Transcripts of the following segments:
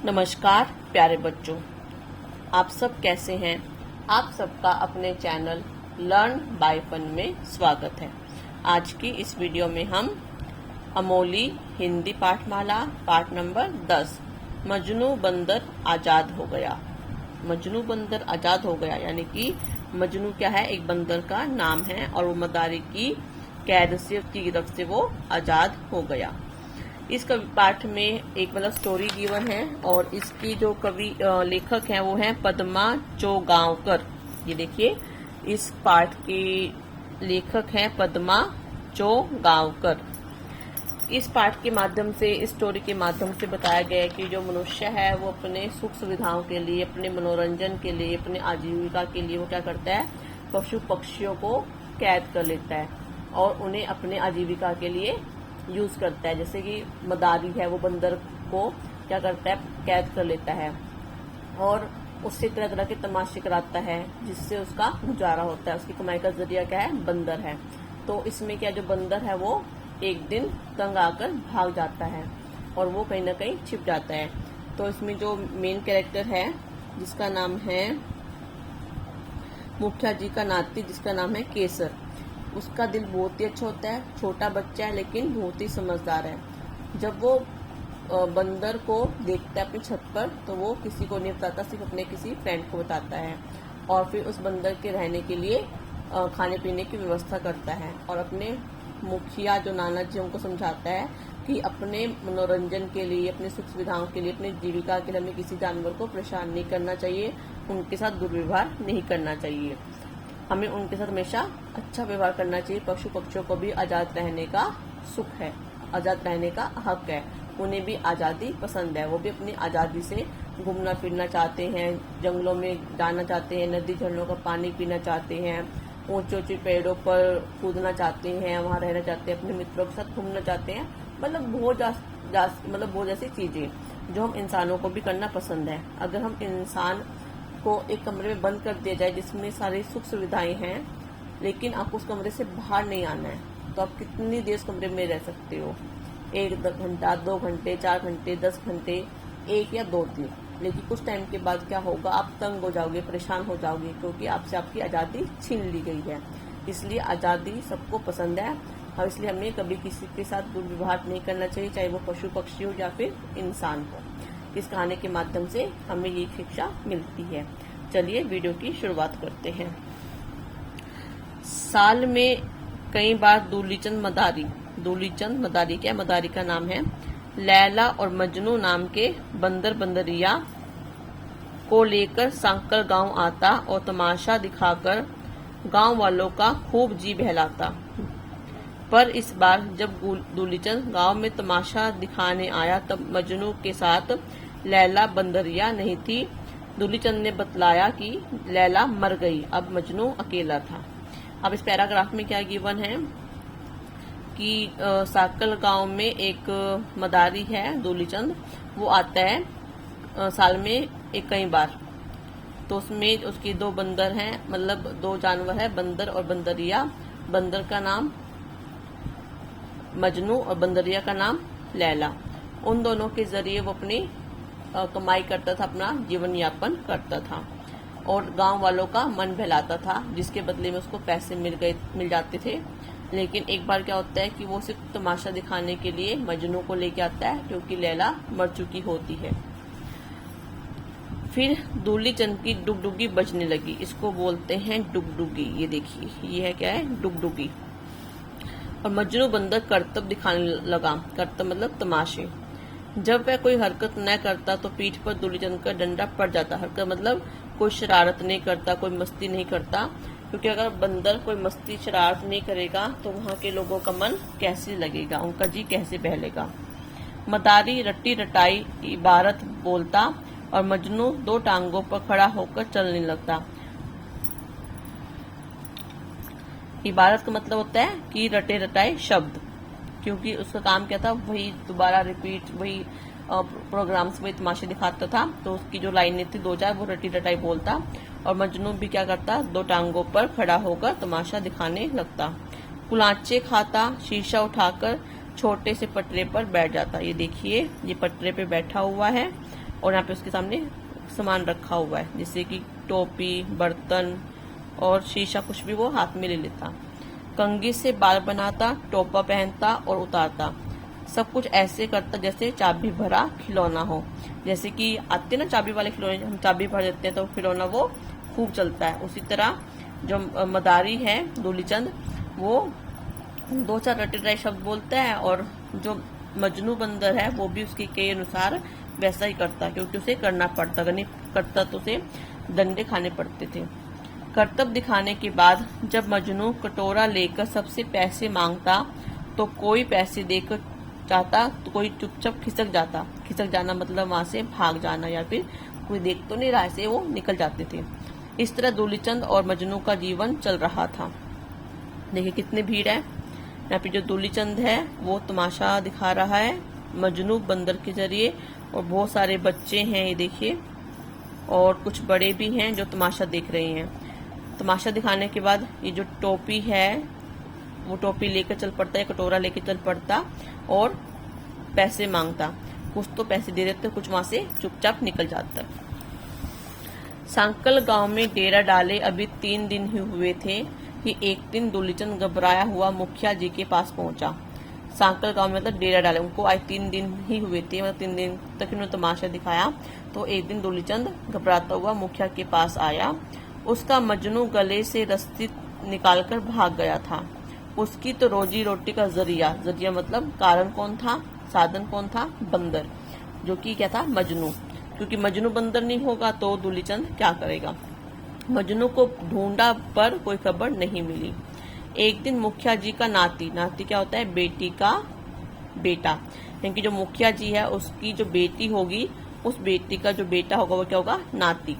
नमस्कार प्यारे बच्चों, आप सब कैसे हैं। आप सबका अपने चैनल लर्न बाय फन में स्वागत है। आज की इस वीडियो में हम अमोली हिंदी पाठमाला पाठ नंबर 10 मजनू बंदर आजाद हो गया। मजनू बंदर आजाद हो गया यानी कि मजनू क्या है, एक बंदर का नाम है और वो मदारी की कैद से की गिरफ्त से वो आजाद हो गया। इस कवि पाठ में एक स्टोरी गिवन है और इसकी जो कवि लेखक हैं वो हैं पद्मा चोगांवकर। ये देखिए, इस पाठ के लेखक हैं पद्मा चोगांवकर। इस पाठ के माध्यम से, इस स्टोरी के माध्यम से बताया गया है कि जो मनुष्य है वो अपने सुख सुविधाओं के लिए, अपने मनोरंजन के लिए, अपने आजीविका के लिए वो क्या करता है, पशु पक्षियों को कैद कर लेता है और उन्हें अपने आजीविका के लिए यूज करता है। जैसे कि मदारी है, वो बंदर को क्या करता है, कैद कर लेता है और उससे तरह तरह के तमाशे कराता है जिससे उसका गुजारा होता है। उसकी कमाई का जरिया क्या है, बंदर है। तो इसमें क्या, जो बंदर है वो एक दिन तंग आकर भाग जाता है और वो कहीं ना कहीं छिप जाता है। तो इसमें जो मेन कैरेक्टर है जिसका नाम है मुखिया जी का नाती, जिसका नाम है केसर, उसका दिल बहुत ही अच्छा होता है। छोटा बच्चा है लेकिन बहुत ही समझदार है। जब वो बंदर को देखता है अपनी छत पर तो वो किसी को नहीं बताता, सिर्फ अपने किसी फ्रेंड को बताता है और फिर उस बंदर के रहने के लिए खाने पीने की व्यवस्था करता है और अपने मुखिया जो नाना जी उनको समझाता है कि अपने मनोरंजन के लिए, अपने सुख सुविधाओं के लिए, अपने जीविका के लिए हमें किसी जानवर को परेशान नहीं करना चाहिए, उनके साथ दुर्व्यवहार नहीं करना चाहिए, हमें उनके साथ हमेशा अच्छा व्यवहार करना चाहिए। पशु पक्षियों को भी आजाद रहने का सुख है, आजाद रहने का हक है, उन्हें भी आजादी पसंद है। वो भी अपनी आजादी से घूमना फिरना चाहते हैं, जंगलों में जाना चाहते हैं, नदी झरनों का पानी पीना चाहते हैं, ऊंचे ऊंचे पेड़ों पर कूदना चाहते हैं, वहां रहना चाहते हैं, अपने मित्रों के साथ घूमना चाहते हैं। बहुत जैसी चीजें जो हम इंसानों को भी करना पसंद है। अगर हम इंसान को एक कमरे में बंद कर दिया जाए जिसमें सारी सुख सुविधाएं हैं लेकिन आपको उस कमरे से बाहर नहीं आना है, तो आप कितनी देर उस कमरे में रह सकते हो, 1 घंटा, 2 घंटे, 4 घंटे, 10 घंटे, 1 या 2 दिन। लेकिन कुछ टाइम के बाद क्या होगा, आप तंग हो जाओगे, परेशान हो जाओगे, क्योंकि आपसे आपकी आज़ादी छीन ली गई है। इसलिए आज़ादी सबको पसंद है और इसलिए हमें कभी किसी के साथ दुर्व्यवहार नहीं करना चाहिए, चाहे वो पशु पक्षी हो या फिर इंसान हो। इस कहानी के माध्यम से हमें ये शिक्षा मिलती है। चलिए वीडियो की शुरुआत करते हैं। साल में कई बार दूलीचंद मदारी क्या, मदारी का नाम है, लैला और मजनू नाम के बंदर बंदरिया को लेकर सांकल गांव आता और तमाशा दिखाकर गांव वालों का खूब जी बहलाता। पर इस बार जब दूलीचंद गांव में तमाशा दिखाने आया तब मजनू के साथ लैला बंदरिया नहीं थी। दूलीचंद ने बतलाया कि लैला मर गई, अब मजनू अकेला था। अब इस पैराग्राफ में क्या गिवन है कि साकल गांव में एक मदारी है दूलीचंद, वो आता है साल में एक कई बार। तो उसमें उसकी 2 बंदर हैं, 2 जानवर है, बंदर और बंदरिया। बंदर का नाम मजनू और बंदरिया का नाम लैला। उन दोनों के जरिए वो अपनी कमाई करता था, अपना जीवन यापन करता था और गांव वालों का मन बहलाता था, जिसके बदले में उसको पैसे मिल जाते थे। लेकिन एक बार क्या होता है कि वो सिर्फ तमाशा दिखाने के लिए मजनू को लेके आता है, क्योंकि लैला मर चुकी होती है। फिर दूलीचंद की डुगडुगी बजने लगी, इसको बोलते हैं डुगडुगी। ये देखिए, ये है क्या है, डुगडुगी। और मजनू बंदर करतब दिखाने लगा, करतब मतलब तमाशे। जब वह कोई हरकत न करता तो पीठ पर दूलीचंद का डंडा पड़ जाता। हरकत मतलब कोई शरारत नहीं करता, कोई मस्ती नहीं करता, क्योंकि अगर बंदर कोई मस्ती शरारत नहीं करेगा तो वहां के लोगों का मन कैसे लगेगा, उनका जी कैसे बहलेगा। मदारी रट्टी रटाई इबारत बोलता और मजनू 2 टांगों पर खड़ा होकर चलने लगता। इबारत का मतलब होता है कि रटे रटाए शब्द, क्योंकि उसका काम क्या था, वही दोबारा रिपीट, वही प्रोग्राम्स में तमाशे दिखाता था। तो उसकी जो लाइनें थी 2-4 वो रटी रटाई बोलता और मजनू भी क्या करता, 2 टांगों पर खड़ा होकर तमाशा दिखाने लगता। कुलाचे खाता, शीशा उठाकर छोटे से पटरे पर बैठ जाता। ये देखिए, ये पटरे पे बैठा हुआ है और यहाँ पे उसके सामने सामान रखा हुआ है, जैसे कि टोपी, बर्तन और शीशा, कुछ भी वो हाथ में ले लेता। कंघी से बाल बनाता, टोपा पहनता और उतारता, सब कुछ ऐसे करता जैसे चाबी भरा खिलौना हो। जैसे कि आते ना चाबी वाले खिलौने, हम चाबी भर देते हैं तो खिलौना वो खूब चलता है। उसी तरह जो मदारी है दूलीचंद, वो 2-4 रटे शब्द बोलता है, और जो मजनू बंदर है वो भी उसके के अनुसार वैसा ही करता, क्योंकि उसे करना पड़ता, अगर नहीं करता तो उसे डंडे खाने पड़ते थे। करतब दिखाने के बाद जब मजनू कटोरा लेकर सबसे पैसे मांगता तो कोई पैसे देकर जाता तो कोई चुपचाप खिसक जाता। खिसक जाना मतलब वहां से भाग जाना, या फिर कोई देख तो नहीं रहा, से वो निकल जाते थे। इस तरह दूलीचंद और मजनू का जीवन चल रहा था। देखिए कितनी भीड़ है। यहाँ पे जो दूलीचंद है वो तमाशा दिखा रहा है मजनू बंदर के जरिए, और बहुत सारे बच्चे हैं ये देखिए, और कुछ बड़े भी हैं जो तमाशा देख रहे हैं। तमाशा दिखाने के बाद ये जो टोपी है वो टोपी लेकर चल पड़ता है, कटोरा लेकर चल पड़ता और पैसे मांगता। कुछ तो पैसे दे देते, कुछ वहां से चुपचाप निकल जाता। सांकल गांव में डेरा डाले अभी 3 दिन ही हुए थे कि एक दिन दूलीचंद घबराया हुआ मुखिया जी के पास पहुंचा। सांकल गांव में मतलब डेरा डाले, उनको आज 3 दिन ही हुए थे, मतलब 3 दिन तक इन्होंने तमाशा दिखाया। तो एक दिन दूलीचंद घबराता हुआ मुखिया के पास आया। उसका मजनू गले से रस्सी निकालकर भाग गया था। उसकी तो रोजी रोटी का जरिया मतलब कारण कौन था, साधन कौन था, बंदर, जो कि क्या था, मजनू। क्योंकि मजनू बंदर नहीं होगा तो दूलीचंद क्या करेगा। मजनू को ढूंढा पर कोई खबर नहीं मिली। एक दिन मुखिया जी का नाती क्या होता है, बेटी का बेटा, क्योंकि जो मुखिया जी है उसकी जो बेटी होगी, उस बेटी का जो बेटा होगा वो क्या होगा, नाती।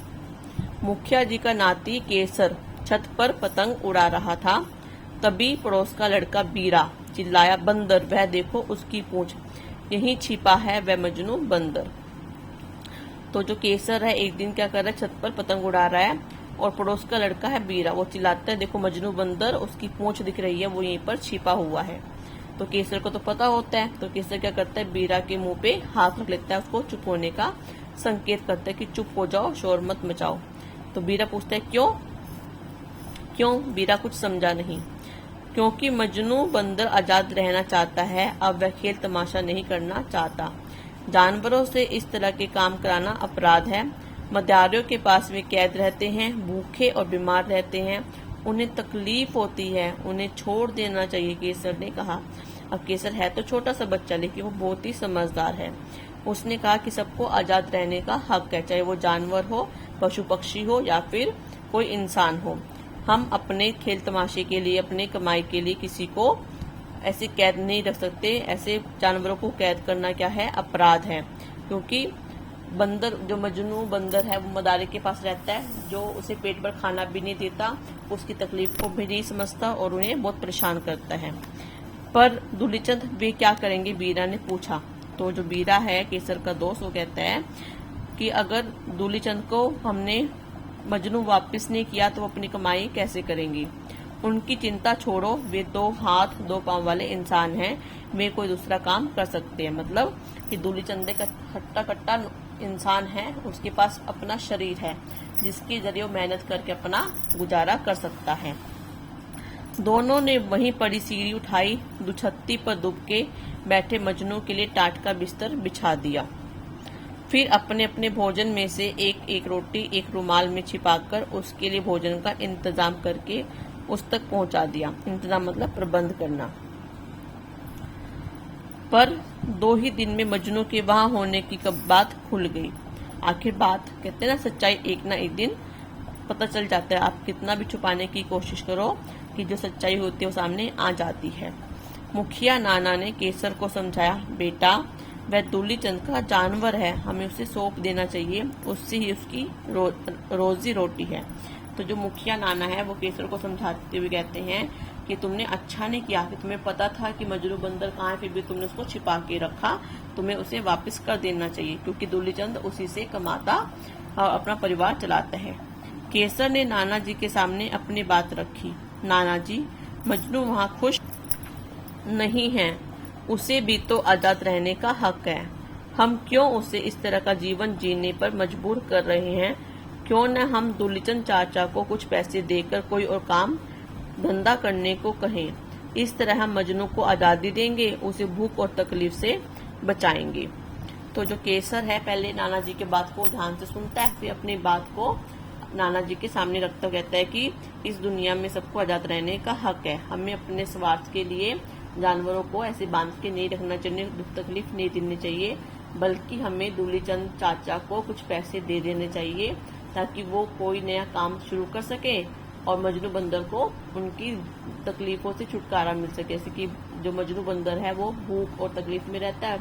मुखिया जी का नाती केसर छत पर पतंग उड़ा रहा था। तभी पड़ोस का लड़का बीरा चिल्लाया, बंदर, वह देखो उसकी पूंछ, यहीं छिपा है वह मजनू बंदर। तो जो केसर है एक दिन क्या कर रहा है, छत पर पतंग उड़ा रहा है, और पड़ोस का लड़का है बीरा, वो चिल्लाता है, देखो मजनू बंदर, उसकी पूंछ दिख रही है, वो यहीं पर छिपा हुआ है। तो केसर को तो पता होता है, तो केसर क्या करता है, बीरा के मुंह पे हाथ रख लेता है, उसको चुप होने का संकेत करता है कि चुप हो जाओ, शोर मत मचाओ। तो बीरा पूछता है क्यों? बीरा कुछ समझा नहीं। क्योंकि मजनू बंदर आजाद रहना चाहता है, अब वह खेल तमाशा नहीं करना चाहता। जानवरों से इस तरह के काम कराना अपराध है। मदारियों के पास वे कैद रहते हैं, भूखे और बीमार रहते हैं, उन्हें तकलीफ होती है, उन्हें छोड़ देना चाहिए, केसर ने कहा। अब केसर है तो छोटा सा बच्चा, लेकिन वो बहुत ही समझदार है। उसने कहा कि सबको आजाद रहने का हक है, चाहे वो जानवर हो, पशु पक्षी हो, या फिर कोई इंसान हो। हम अपने खेल तमाशे के लिए, अपने कमाई के लिए किसी को ऐसे कैद नहीं रख सकते। ऐसे जानवरों को कैद करना क्या है, अपराध है। क्योंकि बंदर, जो मजनू बंदर है, वो मदारी के पास रहता है, जो उसे पेट भर खाना भी नहीं देता, उसकी तकलीफ को भी नहीं समझता और उन्हें बहुत परेशान करता है। पर दूलीचंद वे क्या करेंगे, बीरा ने पूछा। तो जो बीरा है केसर का दोस्त, वो कहता है कि अगर दूलीचंद को हमने मजनू वापस नहीं किया तो वो अपनी कमाई कैसे करेंगी। उनकी चिंता छोड़ो, वे 2 हाथ 2 पांव वाले इंसान हैं, वे कोई दूसरा काम कर सकते हैं। मतलब कि दूलीचंद का हट्टा कट्टा इंसान है, उसके पास अपना शरीर है, जिसके जरिए वो मेहनत करके अपना गुजारा कर सकता है। दोनों ने वहीं पड़ी सीढ़ी उठाई, दुछत्ती पर दुब के बैठे मजनू के लिए टाट का बिस्तर बिछा दिया। फिर अपने अपने भोजन में से एक रोटी एक रुमाल में छिपाकर उसके लिए भोजन का इंतजाम करके उस तक पहुंचा दिया। इंतजाम मतलब प्रबंध करना। पर 2 ही दिन में मजनू के वहां होने की बात खुल गई। आखिर बात, कहते ना, सच्चाई एक ना एक दिन पता चल जाता है। आप कितना भी छुपाने की कोशिश करो कि जो सच्चाई होती है वो सामने आ जाती है। मुखिया नाना ने केसर को समझाया, बेटा वह दूलीचंद का जानवर है, हमें उसे सौंप देना चाहिए, उससे ही उसकी रोजी रोटी है। तो जो मुखिया नाना है वो केसर को समझाते हुए कहते हैं कि तुमने अच्छा नहीं किया, कि तुम्हें पता था कि मजनू बंदर कहाँ है, फिर भी तुमने उसको छिपा के रखा, तुम्हें उसे वापस कर देना चाहिए, क्योंकि दूलीचंद उसी से कमाता और अपना परिवार चलाता है। केसर ने नाना जी के सामने अपनी बात रखी। नाना जी, मजनू वहाँ खुश नहीं है, उसे भी तो आजाद रहने का हक है। हम क्यों उसे इस तरह का जीवन जीने पर मजबूर कर रहे हैं? क्यों न हम दूलीचंद चाचा को कुछ पैसे देकर कोई और काम धंधा करने को कहें। इस तरह हम मजनू को आजादी देंगे, उसे भूख और तकलीफ से बचाएंगे। तो जो केसर है पहले नाना जी के बात को ध्यान से सुनता है, फिर अपनी बात को नाना जी के सामने रखता कहता है कि इस दुनिया में सबको आजाद रहने का हक है। हमें अपने स्वार्थ के लिए जानवरों को ऐसे बांध के नहीं रखना चाहिए, दुख तकलीफ नहीं देनी चाहिए, बल्कि हमें दूलीचंद चाचा को कुछ पैसे दे देने चाहिए ताकि वो कोई नया काम शुरू कर सके और मजनू बंदर को उनकी तकलीफों से छुटकारा मिल सके। जैसे कि जो मजनू बंदर है वो भूख और तकलीफ में रहता है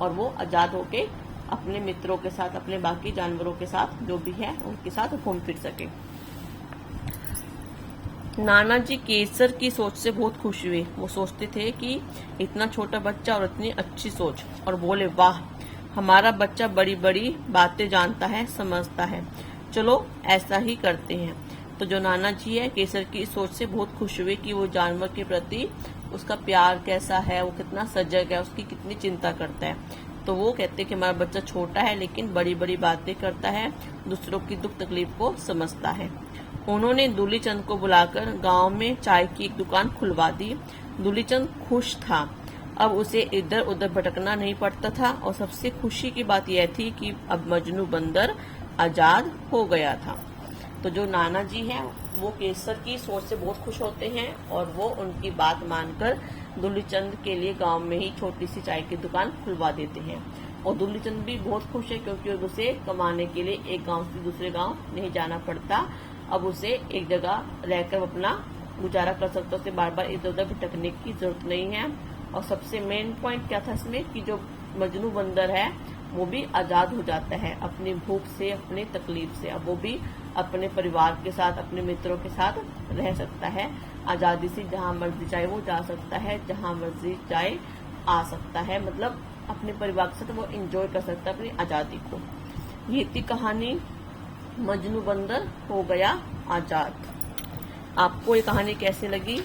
और वो आजाद होके अपने मित्रों के साथ, अपने बाकी जानवरों के साथ जो भी है उनके साथ घूम फिर सके। नाना जी केसर की सोच से बहुत खुश हुए। वो सोचते थे कि इतना छोटा बच्चा और इतनी अच्छी सोच, और बोले वाह, हमारा बच्चा बड़ी बड़ी बातें जानता है, समझता है, चलो ऐसा ही करते हैं। तो जो नाना जी है केसर की सोच से बहुत खुश हुए कि वो जानवर के प्रति उसका प्यार कैसा है, वो कितना सजग है, उसकी कितनी चिंता करता है। तो वो कहते हैं कि हमारा बच्चा छोटा है लेकिन बड़ी बड़ी बातें करता है, दूसरों की दुख तकलीफ को समझता है। उन्होंने दूलीचंद को बुलाकर गांव में चाय की एक दुकान खुलवा दी। दूलीचंद खुश था, अब उसे इधर उधर भटकना नहीं पड़ता था, और सबसे खुशी की बात यह थी कि अब मजनू बंदर आजाद हो गया था। तो जो नाना जी हैं वो केसर की सोच से बहुत खुश होते हैं और वो उनकी बात मानकर दूलीचंद के लिए गांव में ही छोटी सी चाय की दुकान खुलवा देते हैं। और दूलीचंद भी बहुत खुश है क्योंकि उसे कमाने के लिए एक गांव से दूसरे गांव नहीं जाना पड़ता। अब उसे एक जगह रहकर अपना गुजारा कर सकता, उसे बार बार इधर उधर भटकने की जरूरत नहीं है। और सबसे मेन पॉइंट क्या था इसमें कि जो मजनू बंदर है वो भी आजाद हो जाता है अपनी भूख से, अपनी तकलीफ से। अब वो भी अपने परिवार के साथ, अपने मित्रों के साथ रह सकता है आजादी से, जहां मर्जी चाहे वो जा सकता है, जहां मर्जी चाहे आ सकता है, मतलब अपने परिवार के साथ वो एंजॉय कर सकता है अपनी आजादी को। ये थी कहानी मजनू बंदर हो गया आजाद। आपको ये कहानी कैसी लगी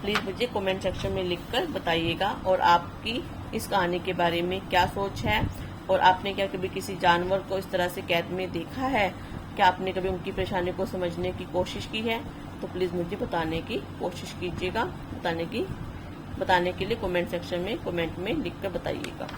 प्लीज मुझे कमेंट सेक्शन में लिखकर बताइएगा, और आपकी इस कहानी के बारे में क्या सोच है, और आपने क्या कभी किसी जानवर को इस तरह से कैद में देखा है? क्या आपने कभी उनकी परेशानी को समझने की कोशिश की है? तो प्लीज मुझे बताने की कोशिश कीजिएगा, बताने के लिए कमेंट सेक्शन में कमेंट में लिखकर बताइएगा।